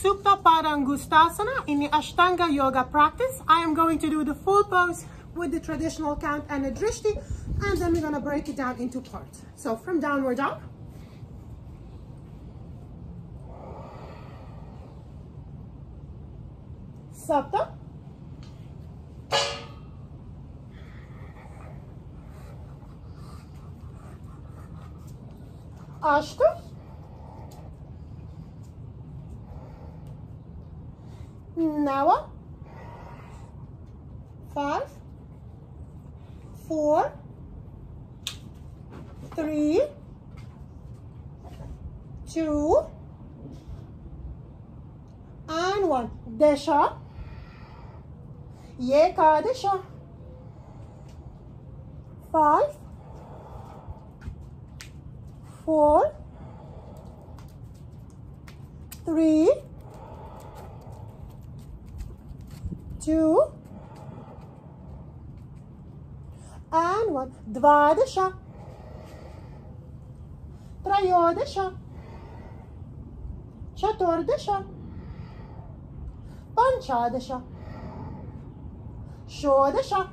Supta Padangusthasana in the Ashtanga Yoga practice. I am going to do the full pose with the traditional count and a drishti, and then we're going to break it down into parts. So from downward dog, Supta, Ashta, Nawa, 5, 4, 3, 2, and 1. Desha, Yekadesha, 5, 4, 3, 2, and 1. Dvadesha, Trayodesha, Chaturdesha, Panchadesha, Shodesha,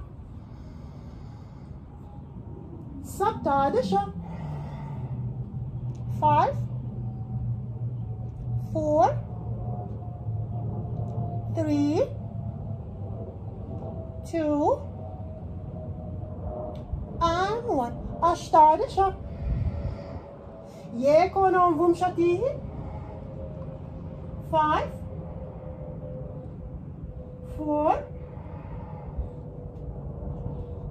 Saptadesha, 5, 4, 3, 2, and 1. Ashtadesha, Yekonam Vumshatihi, 5, 4,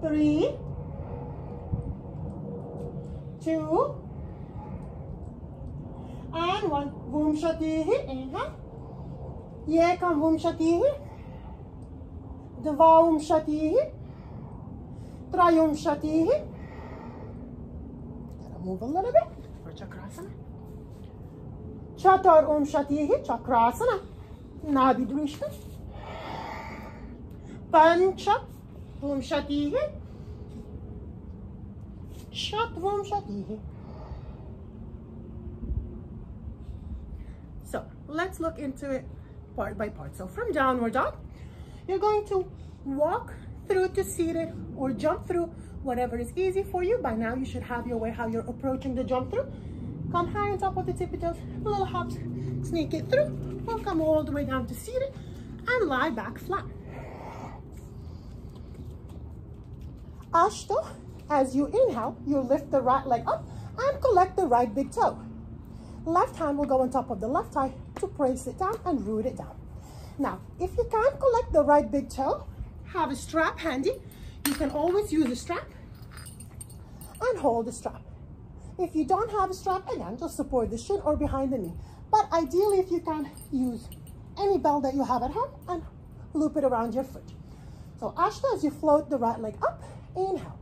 3, 2, and 1. Vumshatihi, inhale. Yekam Vumshatihi, Dva Vumshatihi, Trayum Shatihi. Gotta move a little bit for Chakrasana. Chatur Shatihi, Chakrasana. Nadi Drishti. Pancha Shatihi, Shatvam Shatihi. So let's look into it part by part. So from downward dog, you're going to walk through to seated or jump through, whatever is easy for you. By now you should have your way how you're approaching the jump through. Come high on top of the tippy toes, little hops, sneak it through. We'll come all the way down to seated and lie back flat. Ashta, as you inhale, you lift the right leg up and collect the right big toe. Left hand will go on top of the left thigh to press it down and root it down. Now, if you can't collect the right big toe, have a strap handy. You can always use a strap and hold the strap. If you don't have a strap, again, just support the shin or behind the knee. But ideally, if you can, use any belt that you have at home and loop it around your foot. So Ashta, as you float the right leg up, inhale.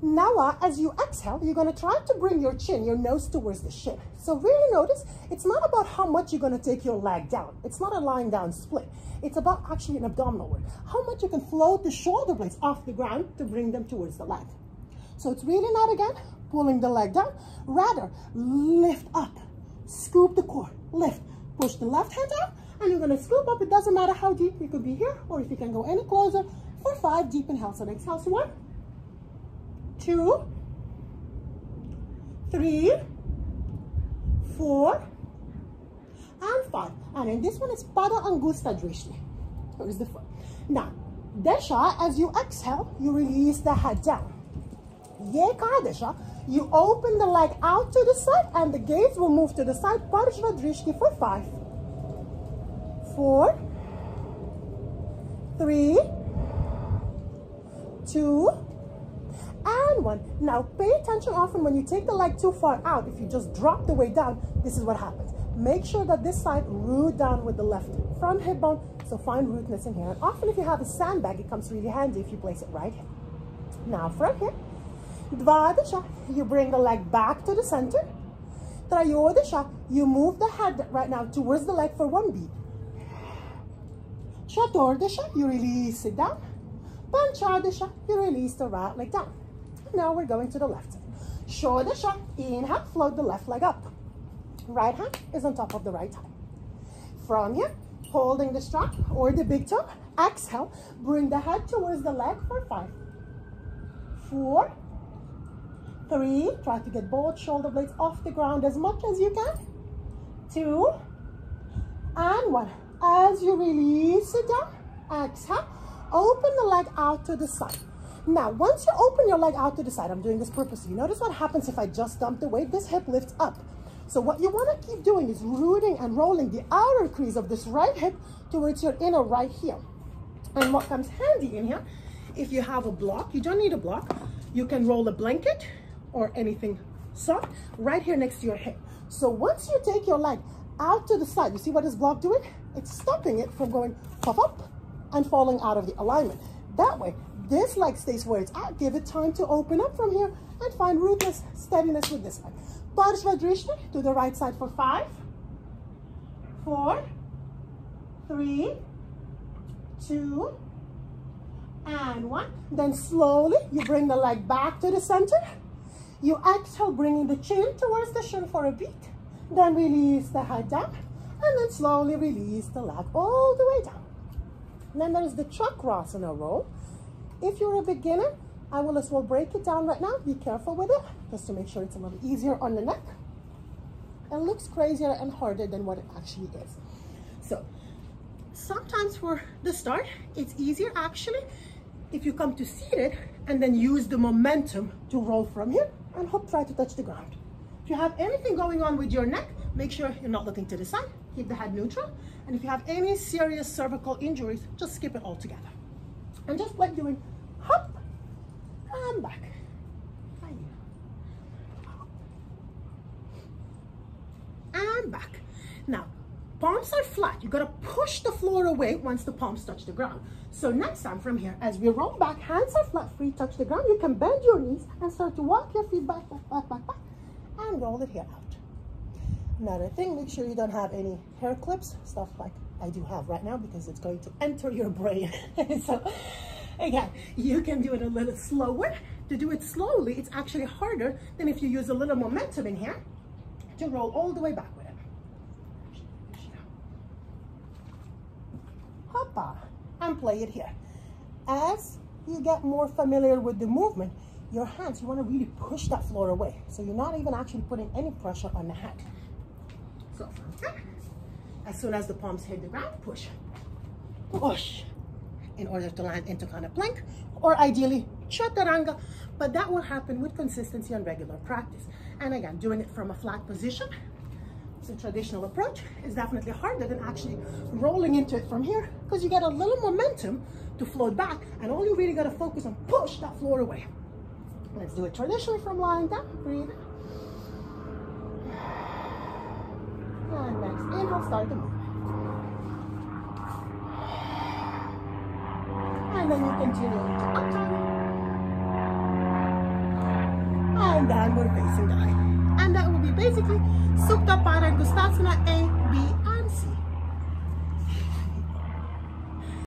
Nawa, as you exhale, you're going to try to bring your chin, your nose towards the shin. So really notice, it's not about how much you're going to take your leg down. It's not a lying down split. It's about actually an abdominal work. How much you can float the shoulder blades off the ground to bring them towards the leg. So it's really not, again, pulling the leg down. Rather, lift up, scoop the core, lift, push the left hand out, and you're going to scoop up. It doesn't matter how deep. You could be here, or if you can go any closer, for 5 deep inhales. So exhale, so 1, 2, 3, 4, and 5. And in this one, it's Padangusthasana. That is the foot. Now, Desha, as you exhale, you release the head down. Yekadesha, you open the leg out to the side, and the gaze will move to the side. Parshva Drishti for 5, 4, 3, 2, and 1. Now pay attention often when you take the leg too far out. If you just drop the weight down, this is what happens. Make sure that this side root down with the left front hip bone, so find rootness in here. And often if you have a sandbag, it comes really handy if you place it right here. Now from here, Dvadesha, you bring the leg back to the center. Trayodesha, you move the head right now towards the leg for 1 beat. Chaturdesha, you release it down. Panchadesha, you release the right leg down. Now we're going to the left side. Shodesha, inhale, float the left leg up. Right hand is on top of the right thigh. From here, holding the strap or the big toe. Exhale, bring the head towards the leg for 5, 4, 3, try to get both shoulder blades off the ground as much as you can. 2, and 1. As you release it down, exhale, open the leg out to the side. Now, once you open your leg out to the side, I'm doing this purposely. Notice what happens if I just dump the weight. This hip lifts up. So what you want to keep doing is rooting and rolling the outer crease of this right hip towards your inner right heel. And what comes handy in here, if you have a block, you don't need a block, you can roll a blanket or anything soft right here next to your hip. So once you take your leg out to the side, you see what this block doing? It's stopping it from going puff up and falling out of the alignment. That way, this leg stays where it's at. Give it time to open up from here and find rootness, steadiness with this leg. Parshva Drishti to the right side for 5, 4, 3, 2, and 1. Then slowly, you bring the leg back to the center. You exhale, bringing the chin towards the shin for a beat. Then release the head down. And then slowly release the leg all the way down. And then there's the Chakrasana roll. If you're a beginner, I will as well break it down right now. Be careful with it, just to make sure it's a little easier on the neck. It looks crazier and harder than what it actually is. So sometimes for the start, it's easier actually if you come to seated and then use the momentum to roll from here and hope, try to touch the ground. If you have anything going on with your neck, make sure you're not looking to the side. Keep the head neutral. And if you have any serious cervical injuries, just skip it altogether. And just like doing hop and back. And back. Now, palms are flat. You gotta push the floor away once the palms touch the ground. So next time from here, as we roll back, hands are flat, feet touch the ground. You can bend your knees and start to walk your feet back, back, back, back, back, and roll it here out. Another thing, make sure you don't have any hair clips, stuff like I do have right now, because it's going to enter your brain. So again, you can do it a little slower. To do it slowly, it's actually harder than if you use a little momentum in here to roll all the way back with it. Hoppa, and play it here. As you get more familiar with the movement, your hands, you want to really push that floor away. So you're not even actually putting any pressure on the head. So from here, as soon as the palms hit the ground, push, push, in order to land into kind of plank, or ideally chaturanga, but that will happen with consistency and regular practice. And again, doing it from a flat position, it's a traditional approach, is definitely harder than actually rolling into it from here, because you get a little momentum to float back, and all you really got to focus on, push that floor away. Let's do it traditionally from lying down. Breathe. And next inhale, start the movement. And then you continue into up time. And downward facing dog. And that will be basically Supta Padangusthasana A